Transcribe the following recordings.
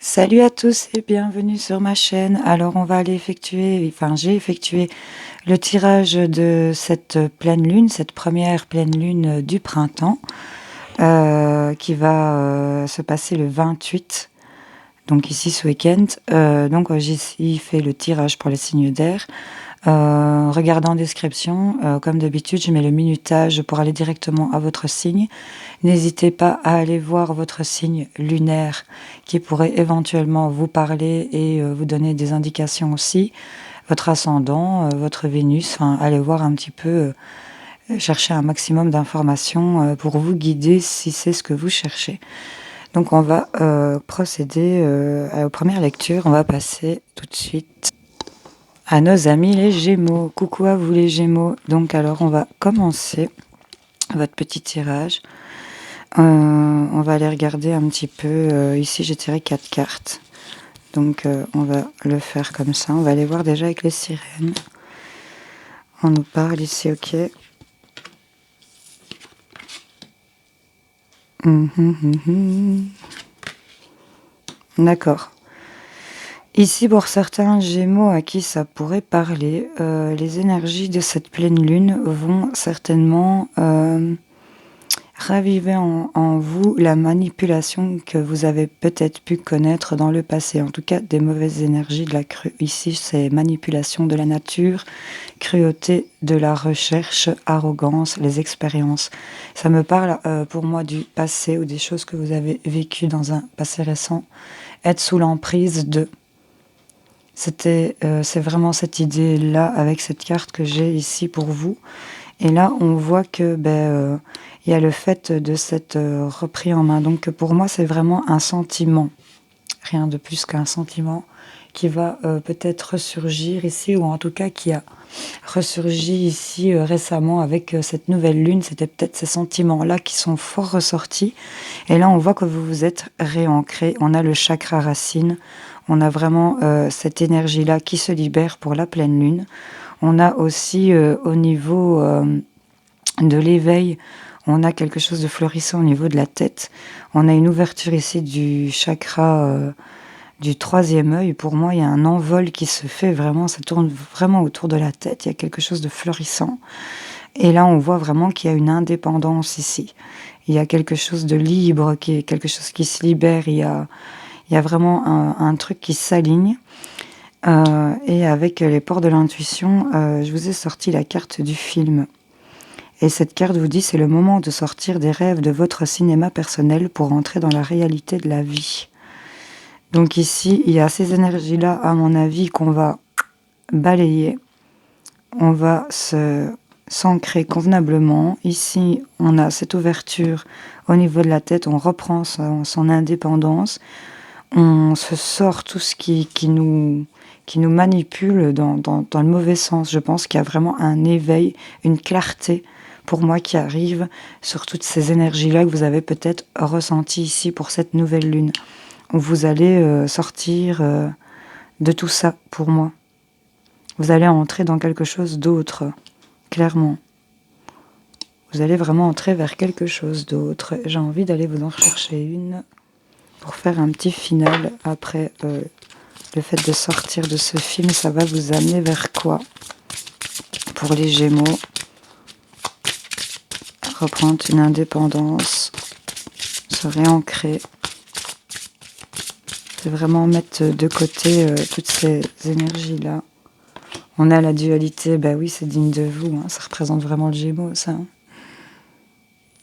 Salut à tous et bienvenue sur ma chaîne. Alors on va aller j'ai effectué le tirage de cette pleine lune, cette première pleine lune du printemps, qui va se passer le 28, donc ici ce week-end. J'ai ici fait le tirage pour les signes d'air. Regardez en description, comme d'habitude, je mets le minutage pour aller directement à votre signe. N'hésitez pas à aller voir votre signe lunaire qui pourrait éventuellement vous parler et vous donner des indications aussi. Votre ascendant, votre Vénus, enfin, allez voir un petit peu, chercher un maximum d'informations pour vous guider si c'est ce que vous cherchez. Donc on va procéder aux premières lectures. On va passer tout de suite à nos amis les Gémeaux. Coucou à vous les Gémeaux. Donc alors on va commencer votre petit tirage. On va aller regarder un petit peu. Ici, j'ai tiré 4 cartes. Donc, on va le faire comme ça. On va aller voir déjà avec les sirènes. On nous parle ici, ok. D'accord. Ici, pour certains Gémeaux à qui ça pourrait parler, les énergies de cette pleine lune vont certainement raviver en vous la manipulation que vous avez peut-être pu connaître dans le passé. En tout cas, des mauvaises énergies de la crue. Ici, c'est manipulation de la nature, cruauté de la recherche, arrogance, les expériences. Ça me parle pour moi du passé ou des choses que vous avez vécues dans un passé récent. Être sous l'emprise de... C'est vraiment cette idée-là avec cette carte que j'ai ici pour vous. Et là, on voit que il y a le fait de s'être repris en main. Donc pour moi, c'est vraiment un sentiment, rien de plus qu'un sentiment qui va peut-être ressurgir ici, ou en tout cas qui a ressurgi ici récemment avec cette nouvelle lune. C'était peut-être ces sentiments-là qui sont fort ressortis. Et là, on voit que vous vous êtes réancré. On a le chakra racine. On a vraiment cette énergie-là qui se libère pour la pleine lune. On a aussi au niveau de l'éveil, on a quelque chose de florissant au niveau de la tête. On a une ouverture ici du chakra du troisième œil. Pour moi, il y a un envol qui se fait vraiment, ça tourne vraiment autour de la tête. Il y a quelque chose de florissant. Et là, on voit vraiment qu'il y a une indépendance ici. Il y a quelque chose de libre, quelque chose qui se libère. Il y a vraiment un truc qui s'aligne. Et avec les ports de l'intuition, je vous ai sorti la carte du film. Et cette carte vous dit, c'est le moment de sortir des rêves de votre cinéma personnel pour entrer dans la réalité de la vie. Donc ici, il y a ces énergies-là, à mon avis, qu'on va balayer. On va s'ancrer convenablement. Ici, on a cette ouverture au niveau de la tête, on reprend son indépendance. On se sort tout ce qui nous manipule dans le mauvais sens. Je pense qu'il y a vraiment un éveil, une clarté pour moi qui arrive sur toutes ces énergies-là que vous avez peut-être ressenties ici pour cette nouvelle lune. Vous allez sortir de tout ça pour moi. Vous allez entrer dans quelque chose d'autre, clairement. Vous allez vraiment entrer vers quelque chose d'autre. J'ai envie d'aller vous en chercher une pour faire un petit final après le fait de sortir de ce film. Ça va vous amener vers quoi pour les Gémeaux? Reprendre une indépendance, se réancrer. C'est vraiment mettre de côté toutes ces énergies-là. On a la dualité, bah oui, c'est digne de vous, hein, ça représente vraiment le Gémeaux, ça. Hein.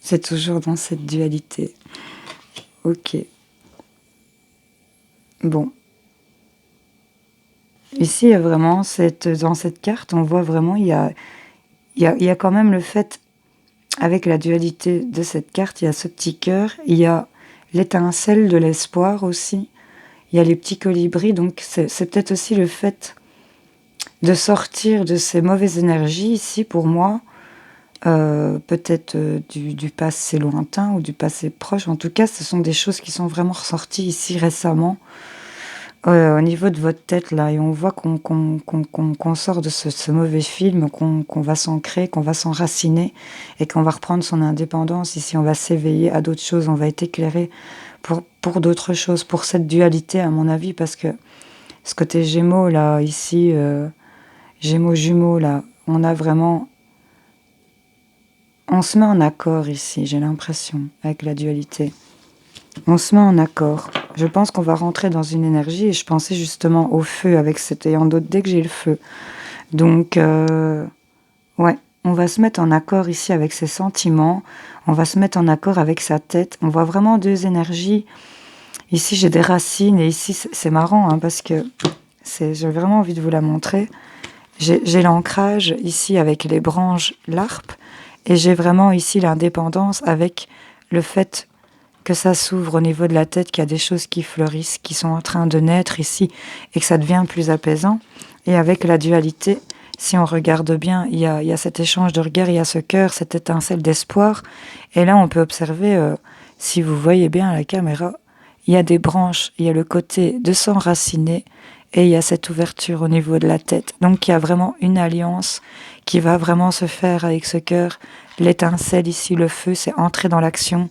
C'est toujours dans cette dualité. Ok. Bon. Ici, il y a vraiment, dans cette carte, on voit vraiment, il y a quand même le fait, avec la dualité de cette carte, il y a ce petit cœur, il y a l'étincelle de l'espoir aussi, il y a les petits colibris, donc c'est peut-être aussi le fait de sortir de ces mauvaises énergies ici pour moi, peut-être du passé lointain ou du passé proche. En tout cas, ce sont des choses qui sont vraiment ressorties ici récemment au niveau de votre tête là, et on voit qu'on sort de ce mauvais film, qu'on va s'ancrer, qu'on va s'enraciner et qu'on va reprendre son indépendance. Ici, on va s'éveiller à d'autres choses, on va être éclairé pour d'autres choses, pour cette dualité à mon avis, parce que ce côté Gémeaux là, ici, Gémeaux jumeaux là, on a vraiment, on se met en accord ici, j'ai l'impression, avec la dualité. On se met en accord. Je pense qu'on va rentrer dans une énergie et je pensais justement au feu avec cet ayant d'autre dès que j'ai le feu. Donc, ouais, on va se mettre en accord ici avec ses sentiments, on va se mettre en accord avec sa tête. On voit vraiment deux énergies. Ici, j'ai des racines et ici, c'est marrant hein, parce que j'ai vraiment envie de vous la montrer. J'ai l'ancrage ici avec les branches, l'arpe, et j'ai vraiment ici l'indépendance avec le fait que ça s'ouvre au niveau de la tête, qu'il y a des choses qui fleurissent, qui sont en train de naître ici, et que ça devient plus apaisant. Et avec la dualité, si on regarde bien, il y a cet échange de regards, il y a ce cœur, cette étincelle d'espoir. Et là, on peut observer, si vous voyez bien à la caméra, il y a des branches, il y a le côté de s'enraciner, et il y a cette ouverture au niveau de la tête. Donc il y a vraiment une alliance qui va vraiment se faire avec ce cœur. L'étincelle ici, le feu, c'est entrer dans l'action,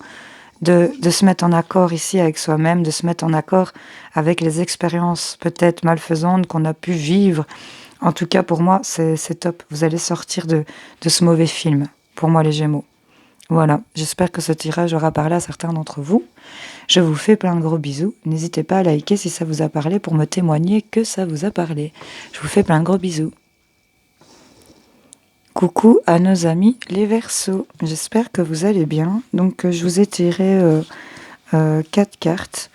de se mettre en accord ici avec soi-même, de se mettre en accord avec les expériences peut-être malfaisantes qu'on a pu vivre. En tout cas, pour moi, c'est top. Vous allez sortir de ce mauvais film, pour moi les Gémeaux. Voilà, j'espère que ce tirage aura parlé à certains d'entre vous. Je vous fais plein de gros bisous. N'hésitez pas à liker si ça vous a parlé pour me témoigner que ça vous a parlé. Je vous fais plein de gros bisous. Coucou à nos amis les Verseaux, j'espère que vous allez bien. Donc je vous ai tiré 4 cartes,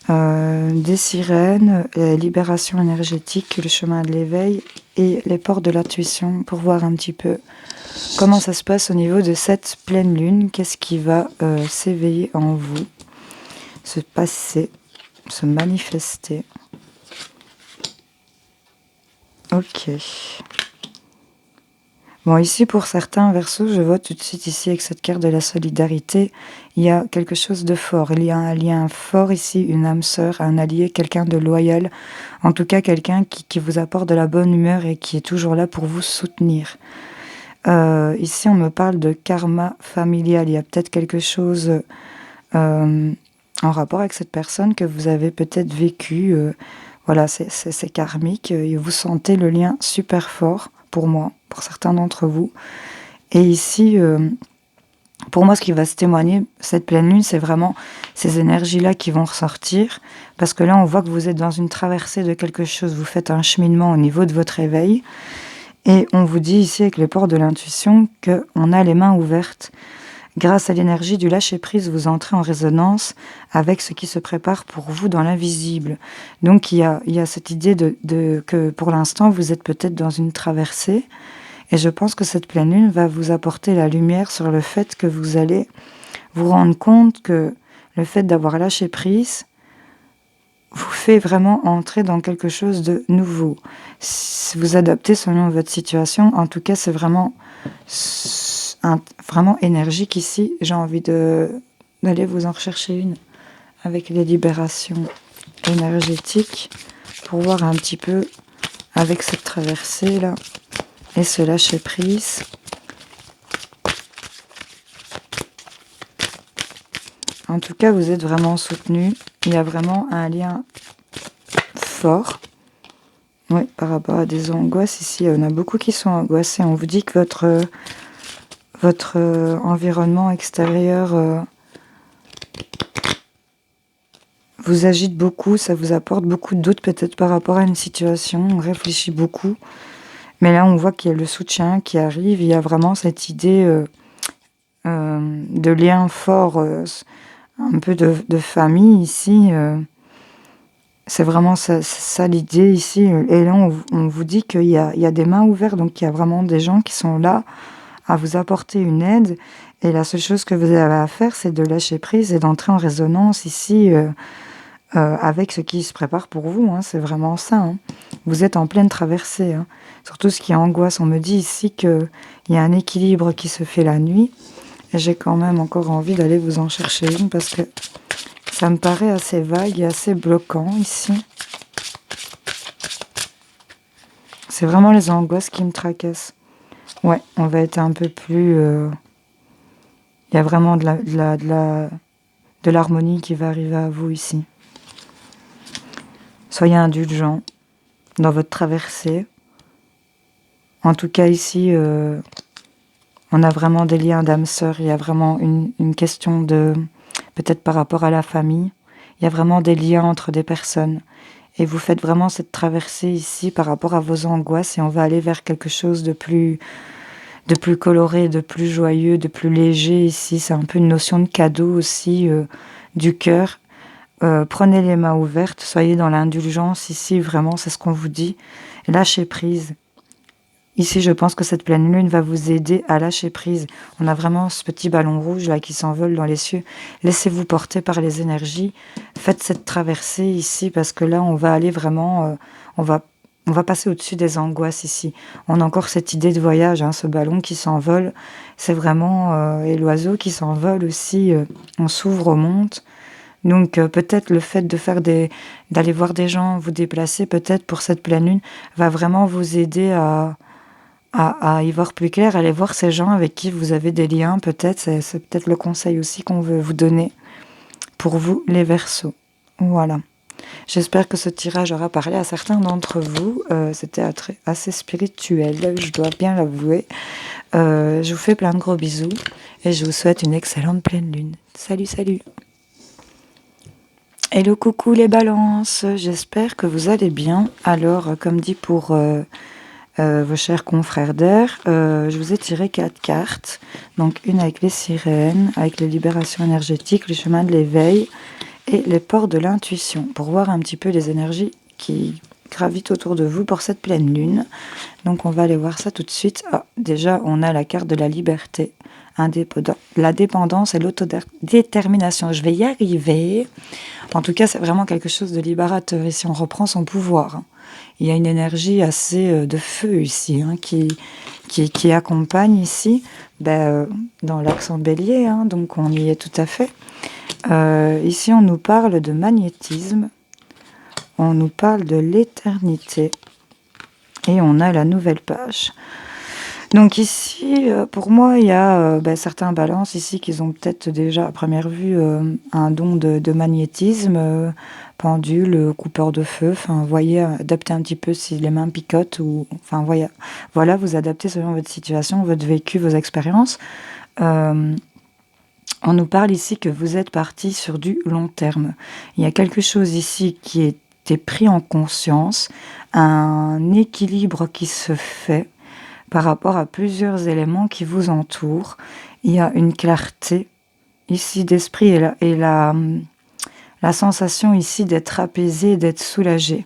des sirènes, la libération énergétique, le chemin de l'éveil et les portes de l'intuition pour voir un petit peu comment ça se passe au niveau de cette pleine lune, qu'est-ce qui va s'éveiller en vous, se passer, se manifester. Ok. Bon, ici, pour certains Verseaux, je vois tout de suite ici, avec cette carte de la solidarité, il y a quelque chose de fort. Il y a un lien fort ici, une âme sœur, un allié, quelqu'un de loyal. En tout cas, quelqu'un qui vous apporte de la bonne humeur et qui est toujours là pour vous soutenir. Ici, on me parle de karma familial. Il y a peut-être quelque chose en rapport avec cette personne que vous avez peut-être vécu. Voilà, c'est karmique. Et vous sentez le lien super fort. Pour moi, pour certains d'entre vous. Et ici, pour moi, ce qui va se témoigner, cette pleine lune, c'est vraiment ces énergies-là qui vont ressortir. Parce que là, on voit que vous êtes dans une traversée de quelque chose. Vous faites un cheminement au niveau de votre éveil. Et on vous dit ici, avec les portes de l'intuition, qu'on a les mains ouvertes. Grâce à l'énergie du lâcher-prise, vous entrez en résonance avec ce qui se prépare pour vous dans l'invisible. Donc il y a cette idée que pour l'instant, vous êtes peut-être dans une traversée. Et je pense que cette pleine lune va vous apporter la lumière sur le fait que vous allez vous rendre compte que le fait d'avoir lâché prise vous fait vraiment entrer dans quelque chose de nouveau. Si vous adaptez selon votre situation, en tout cas, c'est vraiment énergique ici. J'ai envie d'aller vous en rechercher une avec les libérations énergétiques pour voir un petit peu avec cette traversée là et ce lâcher prise. En tout cas, vous êtes vraiment soutenu. Il y a vraiment un lien fort. Oui, par rapport à des angoisses ici, il y en a beaucoup qui sont angoissés. On vous dit que votre environnement extérieur vous agite beaucoup, ça vous apporte beaucoup de doutes peut-être par rapport à une situation. On réfléchit beaucoup. Mais là, on voit qu'il y a le soutien qui arrive. Il y a vraiment cette idée de lien fort, un peu de famille ici. C'est vraiment ça l'idée ici. Et là, on vous dit qu'il y a des mains ouvertes. Donc, il y a vraiment des gens qui sont là à vous apporter une aide. Et la seule chose que vous avez à faire, c'est de lâcher prise et d'entrer en résonance ici avec ce qui se prépare pour vous. Hein. C'est vraiment ça. Hein. Vous êtes en pleine traversée. Hein. Surtout ce qui angoisse. On me dit ici qu'il y a un équilibre qui se fait la nuit. Et j'ai quand même encore envie d'aller vous en chercher une parce que ça me paraît assez vague et assez bloquant ici. C'est vraiment les angoisses qui me tracassent. Ouais, on va être un peu plus... Il y a vraiment de de l'harmonie qui va arriver à vous ici. Soyez indulgents dans votre traversée. En tout cas ici, on a vraiment des liens d'âme sœur. Il y a vraiment une question de, peut-être par rapport à la famille, il y a vraiment des liens entre des personnes. Et vous faites vraiment cette traversée ici par rapport à vos angoisses et on va aller vers quelque chose de plus coloré, de plus joyeux, de plus léger ici. C'est un peu une notion de cadeau aussi du cœur. Prenez les mains ouvertes, soyez dans l'indulgence ici, vraiment, c'est ce qu'on vous dit. Lâchez prise. Ici, je pense que cette pleine lune va vous aider à lâcher prise. On a vraiment ce petit ballon rouge là qui s'envole dans les cieux. Laissez-vous porter par les énergies. Faites cette traversée ici parce que là, on va aller vraiment... on va passer au-dessus des angoisses ici. On a encore cette idée de voyage, hein, ce ballon qui s'envole. C'est vraiment... et l'oiseau qui s'envole aussi. On s'ouvre au monde. Donc peut-être le fait de d'aller voir des gens, vous déplacer peut-être pour cette pleine lune, va vraiment vous aider à y voir plus clair, aller voir ces gens avec qui vous avez des liens, peut-être, c'est peut-être le conseil aussi qu'on veut vous donner pour vous, les Verseaux. Voilà. J'espère que ce tirage aura parlé à certains d'entre vous. C'était assez spirituel, je dois bien l'avouer. Je vous fais plein de gros bisous et je vous souhaite une excellente pleine lune. Salut, salut! Hello, coucou les balances, j'espère que vous allez bien. Alors, comme dit pour vos chers confrères d'air, je vous ai tiré 4 cartes. Donc, une avec les sirènes, avec les libérations énergétiques, le chemin de l'éveil et les ports de l'intuition, pour voir un petit peu les énergies qui gravitent autour de vous pour cette pleine lune. Donc, on va aller voir ça tout de suite. Ah, déjà, on a la carte de la liberté, la dépendance et l'autodétermination. Je vais y arriver. En tout cas, c'est vraiment quelque chose de libérateur. Ici, on reprend son pouvoir. Il y a une énergie assez de feu ici, hein, qui accompagne ici, dans l'accent bélier, hein, donc on y est tout à fait. Ici, on nous parle de magnétisme, on nous parle de l'éternité, et on a la nouvelle page. Donc ici, pour moi, il y a certains balances ici qui ont peut-être déjà, à première vue, un don de magnétisme, pendule, coupeur de feu, enfin, voyez, adaptez un petit peu si les mains picotent, ou, enfin, voilà, vous adaptez selon votre situation, votre vécu, vos expériences. On nous parle ici que vous êtes parti sur du long terme. Il y a quelque chose ici qui était pris en conscience, un équilibre qui se fait, par rapport à plusieurs éléments qui vous entourent. Il y a une clarté ici d'esprit et la sensation ici d'être apaisé, d'être soulagé.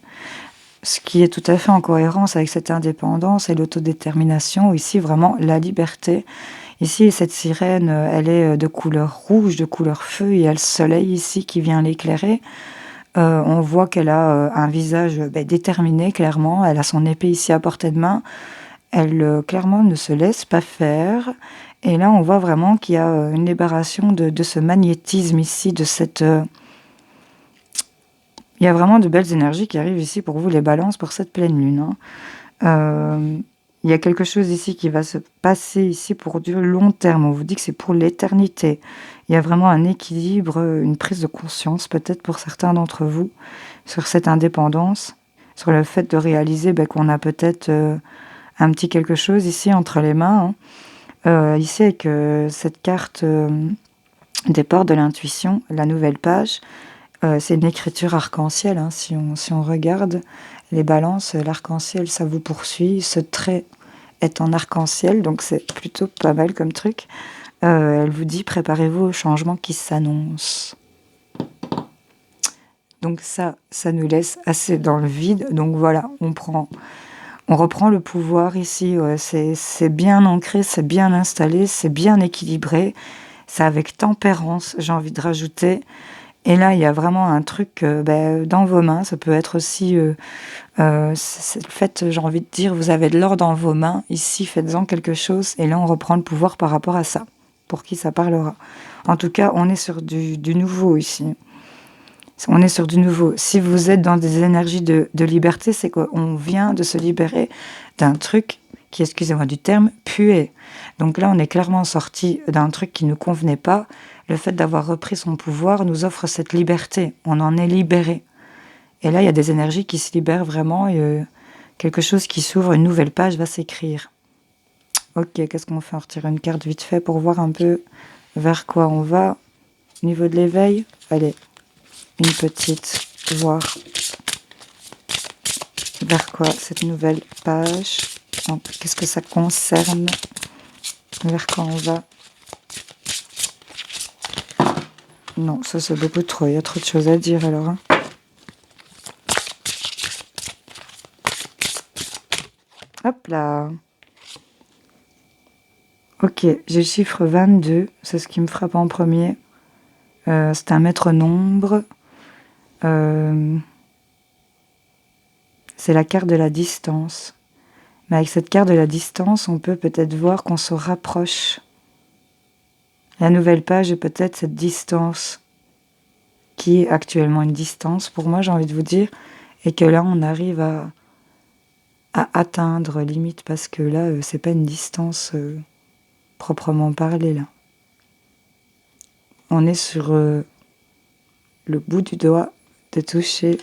Ce qui est tout à fait en cohérence avec cette indépendance et l'autodétermination. Ici, vraiment, la liberté. Ici, cette sirène, elle est de couleur rouge, de couleur feu. Il y a le soleil ici qui vient l'éclairer. On voit qu'elle a un visage déterminé, clairement. Elle a son épée ici à portée de main. Elle, clairement, ne se laisse pas faire. Et là, on voit vraiment qu'il y a une libération de ce magnétisme ici, de cette... Il y a vraiment de belles énergies qui arrivent ici pour vous, les balances, pour cette pleine lune. Hein. Il y a quelque chose ici qui va se passer ici pour du long terme. On vous dit que c'est pour l'éternité. Il y a vraiment un équilibre, une prise de conscience, peut-être pour certains d'entre vous, sur cette indépendance, sur le fait de réaliser qu'on a peut-être... un petit quelque chose ici entre les mains. Hein. Ici, avec cette carte des ports de l'intuition, la nouvelle page, c'est une écriture arc-en-ciel. Hein, si on regarde les balances, l'arc-en-ciel, ça vous poursuit. Ce trait est en arc-en-ciel, donc c'est plutôt pas mal comme truc. Elle vous dit, préparez-vous au changement qui s'annonce. Donc ça nous laisse assez dans le vide. Donc voilà, on reprend le pouvoir ici, c'est bien ancré, c'est bien installé, c'est bien équilibré, c'est avec tempérance, j'ai envie de rajouter. Et là, il y a vraiment un truc dans vos mains, ça peut être aussi, c'est le fait, j'ai envie de dire, vous avez de l'or dans vos mains, ici, faites-en quelque chose, et là, on reprend le pouvoir par rapport à ça, pour qui ça parlera. En tout cas, on est sur du nouveau ici. On est sur du nouveau. Si vous êtes dans des énergies de liberté, c'est qu'on vient de se libérer d'un truc qui, excusez-moi du terme, puait. Donc là, on est clairement sorti d'un truc qui ne nous convenait pas. Le fait d'avoir repris son pouvoir nous offre cette liberté. On en est libéré. Et là, il y a des énergies qui se libèrent vraiment et quelque chose qui s'ouvre, une nouvelle page va s'écrire. Ok, qu'est-ce qu'on fait? On retire une carte vite fait pour voir un peu vers quoi on va. Au niveau de l'éveil, allez, une petite, voir vers quoi cette nouvelle page. Qu'est-ce que ça concerne? Vers quoi on va? Non, ça c'est beaucoup trop, il y a trop de choses à dire alors. Hein. Hop là. Ok, j'ai le chiffre 22, c'est ce qui me frappe en premier. C'est un maître nombre. C'est la carte de la distance. Mais avec cette carte de la distance, on peut peut-être voir qu'on se rapproche. La nouvelle page est peut-être cette distance, qui est actuellement une distance, pour moi, j'ai envie de vous dire, et que là, on arrive à atteindre, limite, parce que là, c'est pas une distance proprement parlée, là. On est sur le bout du doigt de toucher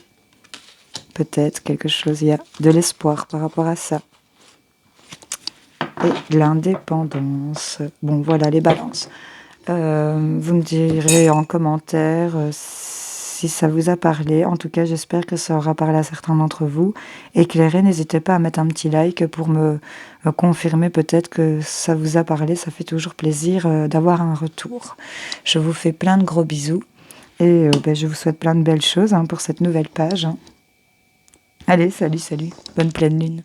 peut-être quelque chose. Il y a de l'espoir par rapport à ça. Et l'indépendance. Bon, voilà les balances. Vous me direz en commentaire si ça vous a parlé. En tout cas, j'espère que ça aura parlé à certains d'entre vous. Éclairez, n'hésitez pas à mettre un petit like pour me confirmer peut-être que ça vous a parlé. Ça fait toujours plaisir d'avoir un retour. Je vous fais plein de gros bisous et je vous souhaite plein de belles choses pour cette nouvelle page. Allez, salut, bonne pleine lune.